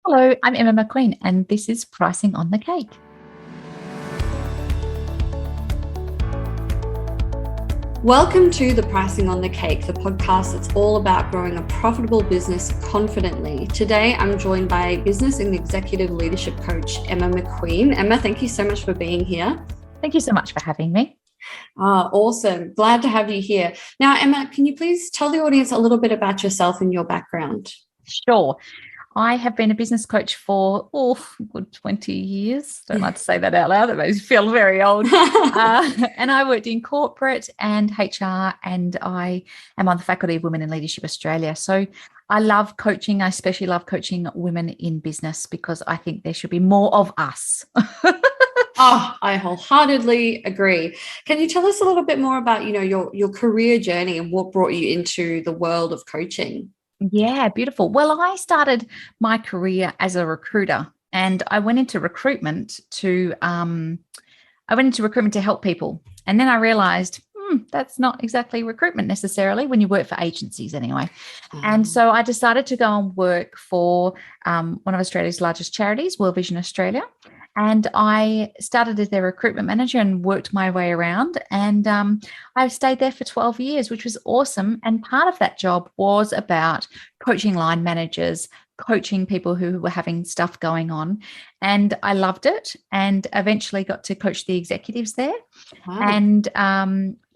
Hello, I'm Emma McQueen, and this is Pricing on the Cake. Welcome to the Pricing on the Cake, the podcast that's all about growing a profitable business confidently. Today, I'm joined by business and executive leadership coach, Emma McQueen. Emma, thank you so much for being here. Thank you so much for having me. Awesome. Glad to have you here. Now, Emma, can you please tell the audience a little bit about yourself and your background? Sure. I have been a business coach for good 20 years. Don't like to say that out loud. That makes me feel very old. And I worked in corporate and HR, and I am on the faculty of Women in Leadership Australia. So I love coaching. I especially love coaching women in business because I think there should be more of us. I wholeheartedly agree. Can you tell us a little bit more about, your career journey and what brought you into the world of coaching? Yeah, beautiful. Well, I started my career as a recruiter, and I went into recruitment to help people. And then I realized that's not exactly recruitment necessarily when you work for agencies anyway. And so I decided to go and work for one of Australia's largest charities, World Vision Australia. And I started as their recruitment manager and worked my way around. And I stayed there for 12 years, which was awesome. And part of that job was about coaching line managers, coaching people who were having stuff going on. And I loved it, and eventually got to coach the executives there. Wow. And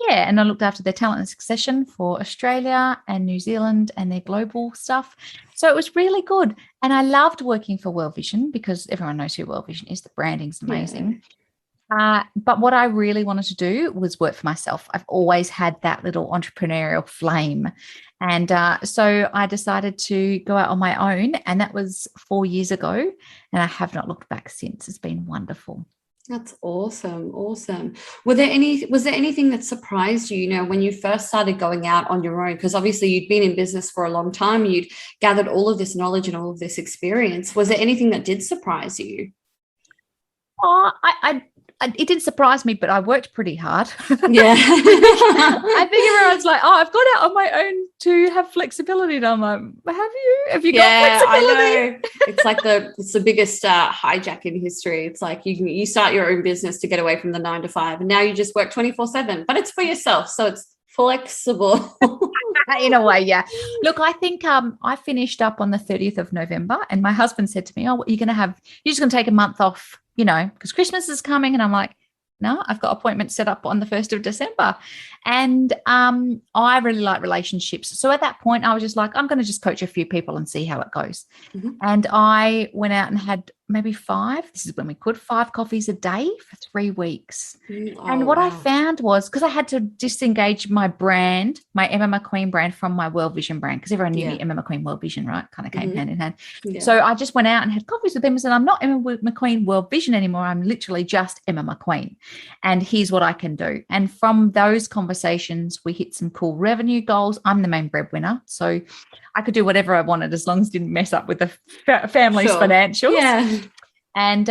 and I looked after their talent and succession for Australia and New Zealand and their global stuff. So it was really good. And I loved working for World Vision because everyone knows who World Vision is. The branding's amazing. Yeah. But what I really wanted to do was work for myself. I've always had that little entrepreneurial flame. And so I decided to go out on my own. And that was 4 years ago. And I have not looked back since. It's been wonderful. That's awesome. Awesome. Was there anything that surprised you, when you first started going out on your own? Because obviously you'd been in business for a long time. You'd gathered all of this knowledge and all of this experience. Was there anything that did surprise you? It didn't surprise me, but I worked pretty hard. Yeah. I think everyone's like, I've gone out on my own to have flexibility. And I'm like, have you got flexibility? I know. It's like it's the biggest hijack in history. It's like you start your own business to get away from the 9 to 5, and now you just work 24/7, but it's for yourself. So it's flexible. In a way, yeah. Look, I think I finished up on the 30th of November, and my husband said to me, what are you going to have? You're just going to take a month off, because Christmas is coming. And I'm like, no, I've got appointments set up on the 1st of December. And I really like relationships. So at that point, I was just like, I'm going to just coach a few people and see how it goes. Mm-hmm. And I went out and had maybe 5 coffees a day for 3 weeks. And what I found was, because I had to disengage my brand, my Emma McQueen brand, from my World Vision brand, because everyone knew me, Emma McQueen World Vision, right? Kind of came hand in hand. Yeah. So I just went out and had coffees with them and said, I'm not Emma McQueen World Vision anymore. I'm literally just Emma McQueen. And here's what I can do. And from those conversations, we hit some cool revenue goals. I'm the main breadwinner, so I could do whatever I wanted as long as it didn't mess up with the family's financials. Yeah. And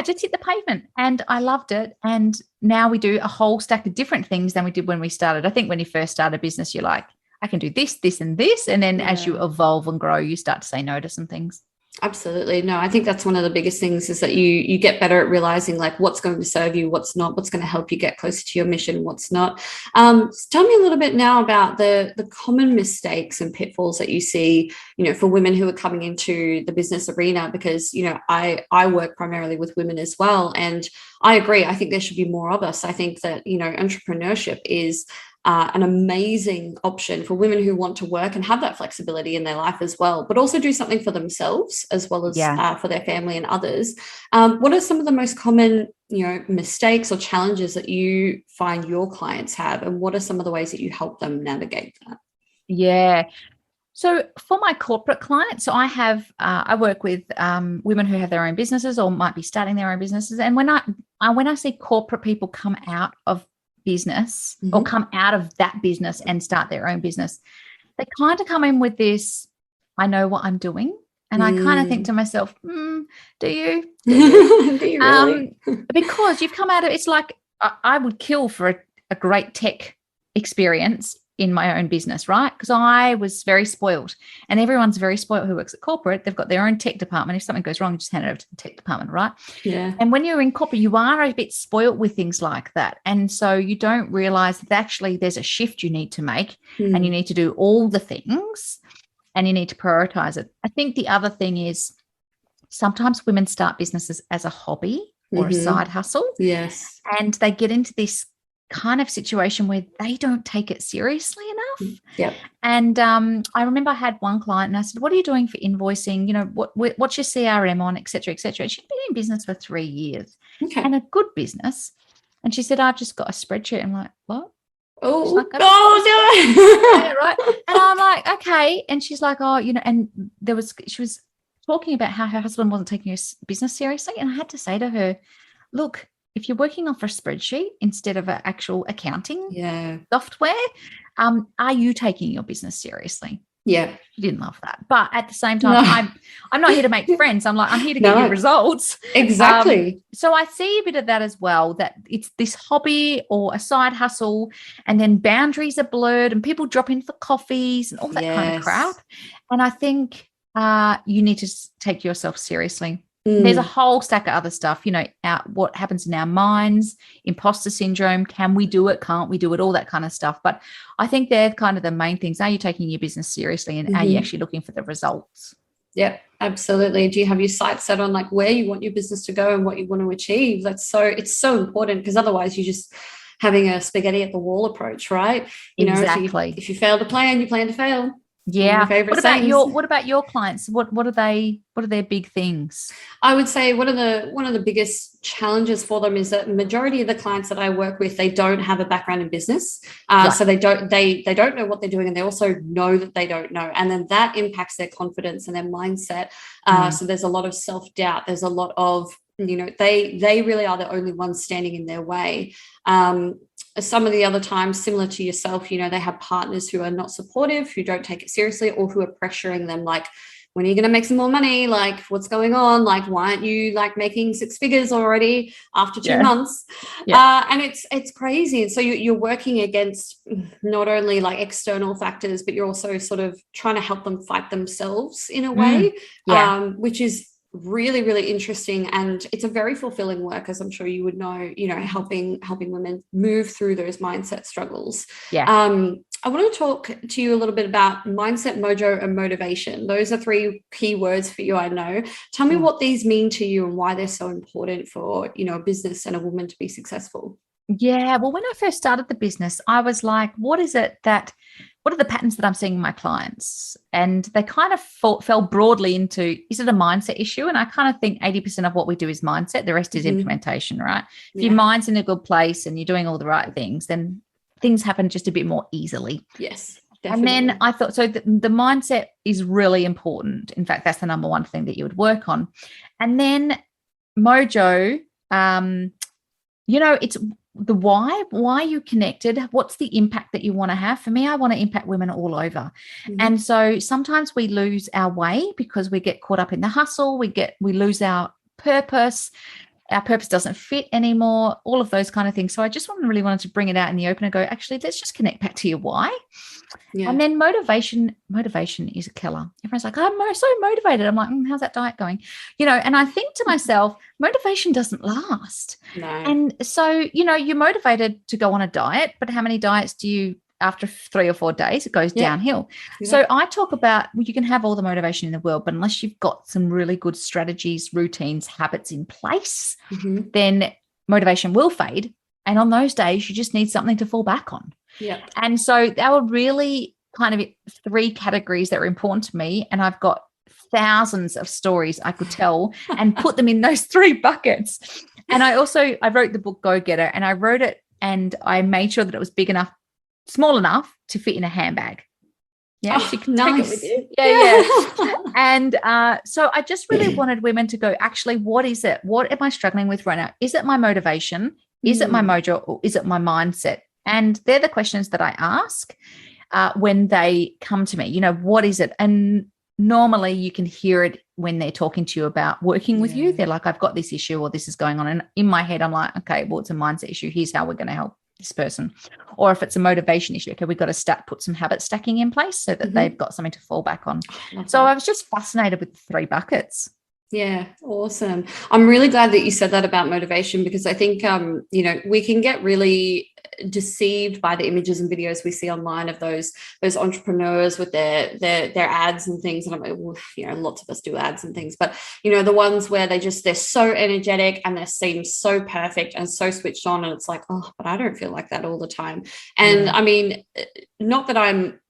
just hit the pavement, and I loved it. And now we do a whole stack of different things than we did when we started. I think when you first start a business, you're like, I can do this, this, and this. And then as you evolve and grow, you start to say no to some things. Absolutely. No, I think that's one of the biggest things, is that you get better at realizing like what's going to serve you, what's not, what's going to help you get closer to your mission, what's not. Tell me a little bit now about the common mistakes and pitfalls that you see, for women who are coming into the business arena, because, I work primarily with women as well. And I agree. I think there should be more of us. I think that, entrepreneurship is an amazing option for women who want to work and have that flexibility in their life as well, but also do something for themselves as well as for their family and others. What are some of the most common, mistakes or challenges that you find your clients have, and what are some of the ways that you help them navigate that? Yeah. So for my corporate clients, so I work with women who have their own businesses or might be starting their own businesses. And when I see corporate people come out of business or come out of that business and start their own business, they kind of come in with this, I know what I'm doing. And I kind of think to myself, do you? Do you really? Because you've come out of, it's like I would kill for a great tech experience in my own business, right? Because I was very spoiled, and everyone's very spoiled who works at corporate. They've got their own tech department. If something goes wrong, you just hand it over to the tech department, right? Yeah. And when you're in corporate, you are a bit spoiled with things like that. And so you don't realize that actually there's a shift you need to make, and you need to do all the things, and you need to prioritize it. I think the other thing is sometimes women start businesses as a hobby or a side hustle. Yes. And they get into this kind of situation where they don't take it seriously enough. Yep. And I remember I had one client and I said, what are you doing for invoicing? You know, what's your CRM on, et cetera, et cetera. And she'd been in business for 3 years and a good business. And she said, I've just got a spreadsheet. I'm like, what? Oh, like, no. Right. And I'm like, okay. And she's like, oh, you know, and she was talking about how her husband wasn't taking her business seriously. And I had to say to her, look, if you're working off a spreadsheet instead of an actual accounting software, are you taking your business seriously? Yeah. She didn't love that. But at the same time, I'm not here to make friends. I'm here to get you results. Exactly. So I see a bit of that as well, that it's this hobby or a side hustle, and then boundaries are blurred and people drop in for coffees and all that kind of crap. And I think you need to take yourself seriously. There's a whole stack of other stuff, you know, what happens in our minds, imposter syndrome, can we do it, can't we do it, all that kind of stuff. But I think they're kind of the main things. Are you taking your business seriously, and are you actually looking for the results? Yeah, absolutely. Do you have your sights set on like where you want your business to go and what you want to achieve? It's so important, because otherwise you're just having a spaghetti at the wall approach, right? You know, if you fail to plan, you plan to fail. Yeah. What about your clients? What are their big things? I would say one of the biggest challenges for them is that the majority of the clients that I work with, they don't have a background in business. So they don't know what they're doing, and they also know that they don't know. And then that impacts their confidence and their mindset. So there's a lot of self-doubt. There's a lot of, you know, they really are the only ones standing in their way. Some of the other times, similar to yourself, you know, they have partners who are not supportive, who don't take it seriously, or who are pressuring them, like, when are you going to make some more money? Like, what's going on? Like, why aren't you like making 6 figures already after 2 months? And it's crazy. And so you're working against not only like external factors, but you're also sort of trying to help them fight themselves in a way, which is really, really interesting. And it's a very fulfilling work, as I'm sure you would know, you know, helping women move through those mindset struggles. I want to talk to you a little bit about mindset, mojo, and motivation. Those are 3 key words for you, I know. Tell me what these mean to you and why they're so important for, you know, a business and a woman to be successful. Yeah. Well, when I first started the business, I was like, what are the patterns that I'm seeing in my clients? And they kind of fell broadly into, is it a mindset issue? And I kind of think 80% of what we do is mindset. The rest is implementation, right? If your mind's in a good place and you're doing all the right things, then things happen just a bit more easily. Yes, definitely. And then I thought, so the mindset is really important. In fact, that's the number one thing that you would work on. And then Mojo, you know, it's the why are you connected? What's the impact that you want to have? For me, I want to impact women all over. And so sometimes we lose our way because we get caught up in the hustle. We lose our purpose. Our purpose doesn't fit anymore, all of those kind of things. So I just really wanted to bring it out in the open and go, actually, let's just connect back to your why. And then motivation is a killer. Everyone's like, I'm so motivated. I'm like, how's that diet going? You know, and I think to myself, motivation doesn't last. No. And so, you know, you're motivated to go on a diet, but how many diets do you, after 3 or 4 days, it goes downhill. So I talk about, well, you can have all the motivation in the world, but unless you've got some really good strategies, routines, habits in place, then motivation will fade. And on those days, you just need something to fall back on. And so there were really kind of 3 categories that were important to me. And I've got thousands of stories I could tell and put them in those 3 buckets. And I wrote the book Go Getter, and I wrote it and I made sure that it was big enough, small enough to fit in a handbag. Yeah, so you can take it with you. Yeah. And so I just really wanted women to go, actually, what is it? What am I struggling with right now? Is it my motivation? Is it my mojo? Or is it my mindset? And they're the questions that I ask when they come to me. You know, what is it? And normally you can hear it when they're talking to you about working with you. They're like, I've got this issue or this is going on. And in my head, I'm like, okay, well, it's a mindset issue. Here's how we're going to help this person. Or if it's a motivation issue, okay, we've got to put some habit stacking in place so that they've got something to fall back on. So I was just fascinated with the 3 buckets. Yeah, awesome. I'm really glad that you said that about motivation, because I think, we can get really deceived by the images and videos we see online of those entrepreneurs with their ads and things. And I'm like, well, lots of us do ads and things, but the ones where they're so energetic and they seem so perfect and so switched on, and it's like, oh, but I don't feel like that all the time. And I mean, not that I'm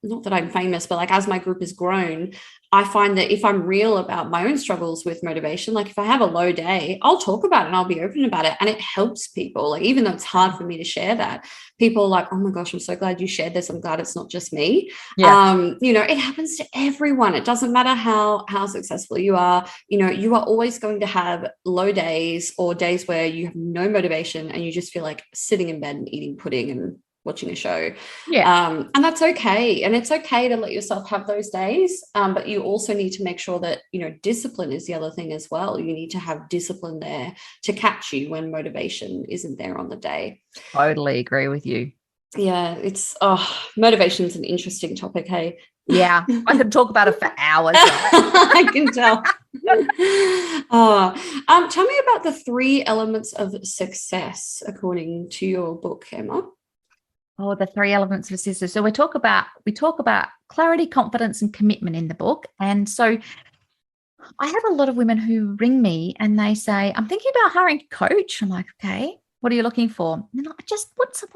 famous, but like, as my group has grown, I find that if I'm real about my own struggles with motivation, like if I have a low day, I'll talk about it and I'll be open about it. And it helps people. Like, even though it's hard for me to share that, people are like, oh my gosh, I'm so glad you shared this. I'm glad it's not just me. Yeah. It happens to everyone. It doesn't matter how successful you are. You are always going to have low days, or days where you have no motivation and you just feel like sitting in bed and eating pudding and watching a show. And that's okay. And it's okay to let yourself have those days. But you also need to make sure that, discipline is the other thing as well. You need to have discipline there to catch you when motivation isn't there on the day. Totally agree with you. Yeah, motivation's an interesting topic, hey? Yeah, I could talk about it for hours. I can tell. Tell me about the 3 elements of success according to your book, Emma. Oh, the 3 elements of success. So we talk about clarity, confidence, and commitment in the book. And so I have a lot of women who ring me and they say, I'm thinking about hiring a coach. I'm like, okay, what are you looking for? And I just want some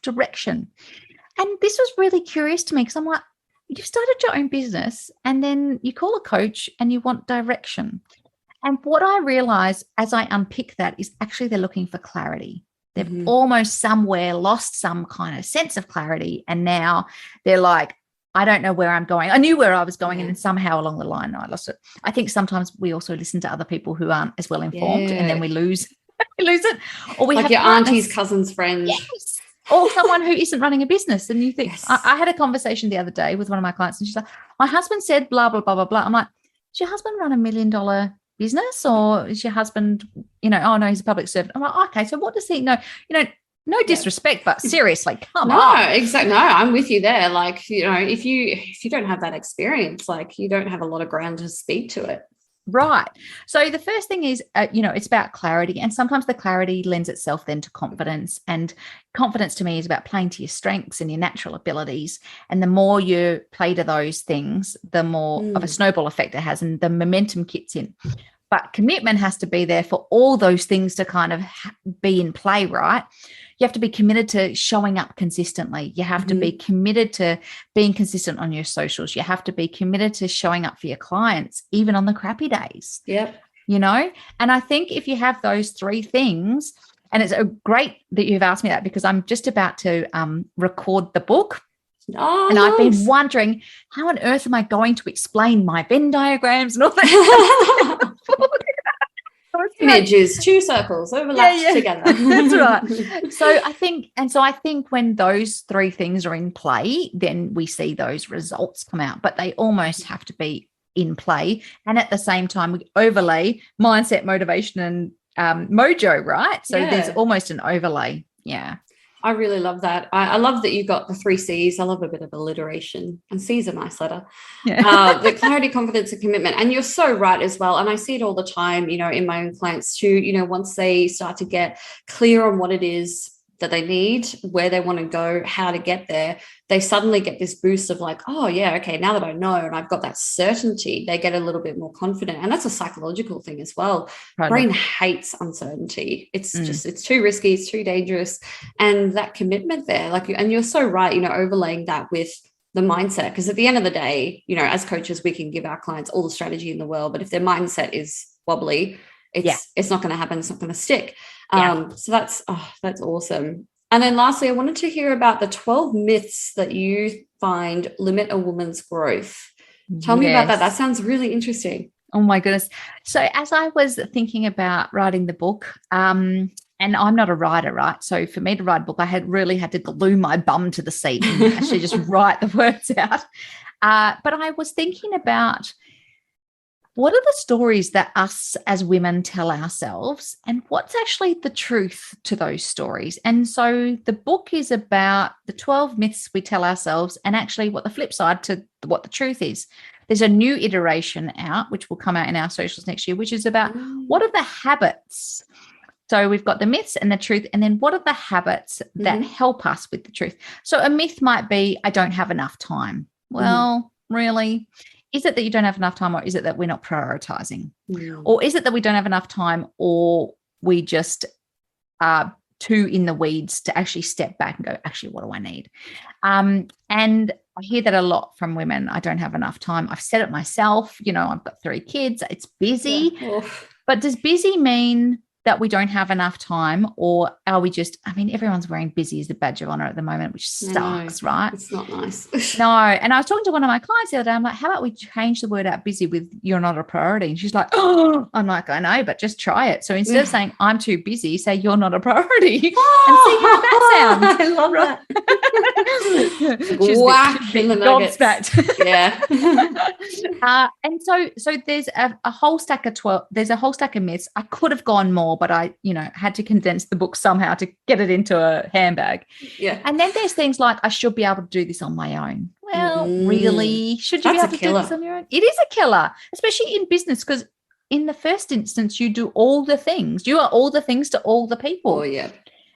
direction. And this was really curious to me, because I'm like, you've started your own business and then you call a coach and you want direction. And what I realized as I unpick that is actually they're looking for clarity. They've almost somewhere lost some kind of sense of clarity. And now they're like, I don't know where I'm going. I knew where I was going, and then somehow along the line, I lost it. I think sometimes we also listen to other people who aren't as well informed, and then we lose it. Or we like have your auntie's cousin's friend. Yes. Or someone who isn't running a business. And you think, I had a conversation the other day with one of my clients, and she's like, my husband said blah, blah, blah, blah, blah. I'm like, does your husband run $1 million business, or is your husband, oh no, he's a public servant? I'm like, okay, so what does he know? No disrespect, but seriously, come on. No, exactly. No, I'm with you there. Like, if you don't have that experience, like, you don't have a lot of ground to speak to it. Right. So the first thing is, it's about clarity. And sometimes the clarity lends itself then to confidence. And confidence to me is about playing to your strengths and your natural abilities. And the more you play to those things, the more of a snowball effect it has, and the momentum kicks in. But commitment has to be there for all those things to kind of be in play, right? You have to be committed to showing up consistently. You have to be committed to being consistent on your socials. You have to be committed to showing up for your clients, even on the crappy days. Yep. And I think if you have those 3 things, and it's great that you've asked me that, because I'm just about to record the book. Oh, and I've been wondering, how on earth am I going to explain my Venn diagrams and all that? Images, 2 circles overlapped together. That's right. So I think when those 3 things are in play, then we see those results come out. But they almost have to be in play, and at the same time we overlay mindset, motivation, and mojo, right? So there's almost an overlay. Yeah. I really love that. I love that you got the 3 C's. I love a bit of alliteration, and C's a nice letter. Yeah. The clarity, confidence, and commitment. And you're so right as well. And I see it all the time, in my own clients too. Once they start to get clear on what it is that they need, where they want to go, how to get there, they suddenly get this boost of like, oh yeah, okay, now that I know and I've got that certainty, they get a little bit more confident. And that's a psychological thing as well. Right. Brain hates uncertainty. It's just, it's too risky, it's too dangerous. And that commitment there, and you're so right, overlaying that with the mindset, because at the end of the day, as coaches, we can give our clients all the strategy in the world, but if their mindset is wobbly, it's not going to happen. It's not going to stick. So that's awesome. And then lastly, I wanted to hear about the 12 myths that you find limit a woman's growth. Tell me about that. That sounds really interesting. Oh my goodness. So as I was thinking about writing the book, and I'm not a writer, right? So for me to write a book, I had to glue my bum to the seat and actually just write the words out. But I was thinking about what are the stories that us as women tell ourselves, and what's actually the truth to those stories? And so the book is about the 12 myths we tell ourselves and actually what the flip side to what the truth is. There's a new iteration out, which will come out in our socials next year, which is about what are the habits. So we've got the myths and the truth, and then what are the habits that help us with the truth? So a myth might be, I don't have enough time. Well, really? Is it that you don't have enough time, or is it that we're not prioritizing? Or is it that we don't have enough time, or we just are too in the weeds to actually step back and go, actually, what do I need? And I hear that a lot from women. I don't have enough time. I've said it myself. You know, I've got 3 kids. It's busy. Yeah. But does busy mean that we don't have enough time, or are we just, I mean, everyone's wearing busy as a badge of honor at the moment, which sucks, right? It's not nice. No. And I was talking to one of my clients the other day. I'm like, how about we change the word out busy with you're not a priority? And she's like, oh, I'm like, I know, but just try it. So instead of saying I'm too busy, say you're not a priority and see how that sounds. I love that. She's whack in the nuggets. Yeah. And so there's a whole stack of 12, there's a whole stack of myths. I could have gone more, but I, had to condense the book somehow to get it into a handbag. Yeah. And then there's things like, I should be able to do this on my own. Well, really? Should you be able to do this on your own? It is a killer, especially in business, because in the first instance, you do all the things. You are all the things to all the people. Oh, yeah.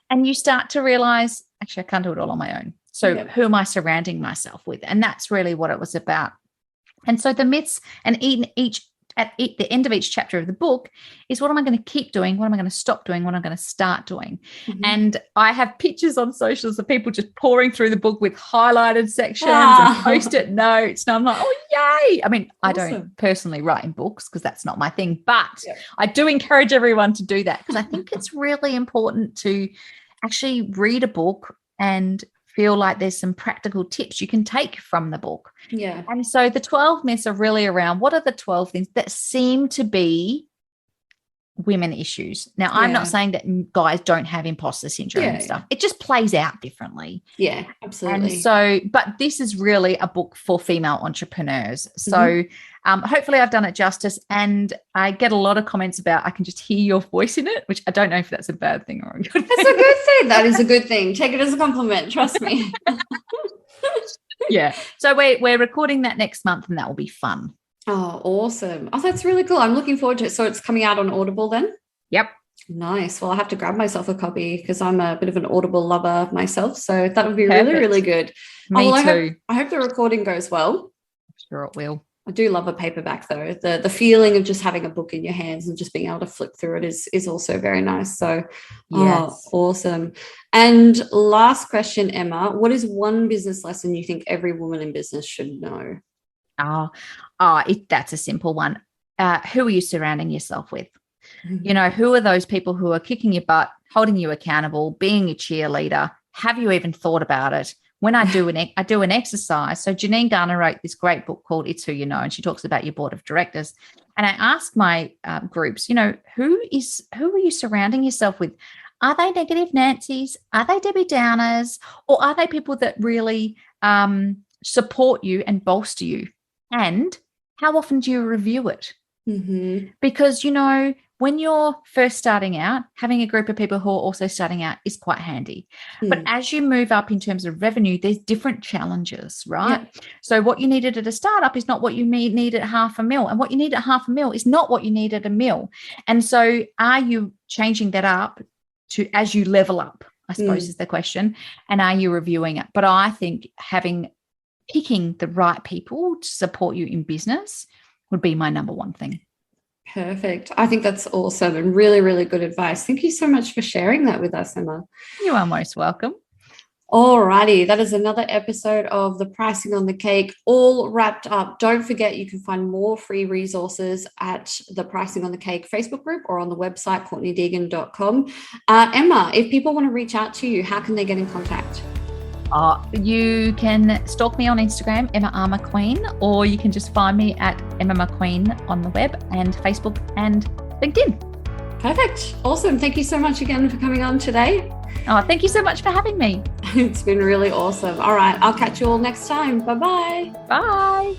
And you start to realize, actually, I can't do it all on my own. So who am I surrounding myself with? And that's really what it was about. And so the myths, and at the end of each chapter of the book is, what am I going to keep doing? What am I going to stop doing? What am I going to start doing? And I have pictures on socials of people just pouring through the book with highlighted sections and post-it notes. And I'm like, oh, yay. I mean, I don't personally write in books because that's not my thing, but I do encourage everyone to do that, because I think it's really important to actually read a book and feel like there's some practical tips you can take from the book. Yeah. And so the 12 myths are really around, what are the 12 things that seem to be women issues? Now, I'm not saying that guys don't have imposter syndrome and stuff. It just plays out differently. Yeah, absolutely. And so, but this is really a book for female entrepreneurs. So hopefully I've done it justice, and I get a lot of comments about, I can just hear your voice in it, which I don't know if that's a bad thing or a good thing. That's a good thing. That is a good thing. Take it as a compliment. Trust me. Yeah. So we're recording that next month, and that will be fun. Oh, awesome. Oh, that's really cool. I'm looking forward to it. So it's coming out on Audible then? Yep. Nice. Well, I'll have to grab myself a copy, because I'm a bit of an Audible lover myself. So that would be really, really good. Me too. I hope the recording goes well. Sure it will. I do love a paperback though. The feeling of just having a book in your hands and just being able to flip through it is also very nice. So, awesome. And last question, Emma, what is one business lesson you think every woman in business should know? That's a simple one. Who are you surrounding yourself with? Who are those people who are kicking your butt, holding you accountable, being your cheerleader? Have you even thought about it? When I do an exercise, so Janine Garner wrote this great book called It's Who You Know, and she talks about your board of directors. And I ask my groups, who are you surrounding yourself with? Are they negative Nancy's? Are they Debbie Downers? Or are they people that really support you and bolster you? And how often do you review it? Because, when you're first starting out, having a group of people who are also starting out is quite handy. But as you move up in terms of revenue, there's different challenges, right? Yeah. So what you needed at a startup is not what you need at $500,000. And what you need at $500,000 is not what you need at $1 million. And so are you changing that up to as you level up, I suppose is the question. And are you reviewing it? But I think picking the right people to support you in business would be my number one thing. Perfect. I think that's awesome and really, really good advice. Thank you so much for sharing that with us, Emma. You are most welcome. All righty. That is another episode of The Pricing on the Cake, all wrapped up. Don't forget, you can find more free resources at the Pricing on the Cake Facebook group or on the website, courtneydeegan.com. Emma, if people want to reach out to you, how can they get in contact? You can stalk me on Instagram, emmarmcqueen, or you can just find me at Emma McQueen on the web and Facebook and LinkedIn. Perfect. Awesome. Thank you so much again for coming on today. Thank you so much for having me. It's been really awesome. All right. I'll catch you all next time. Bye-bye. Bye.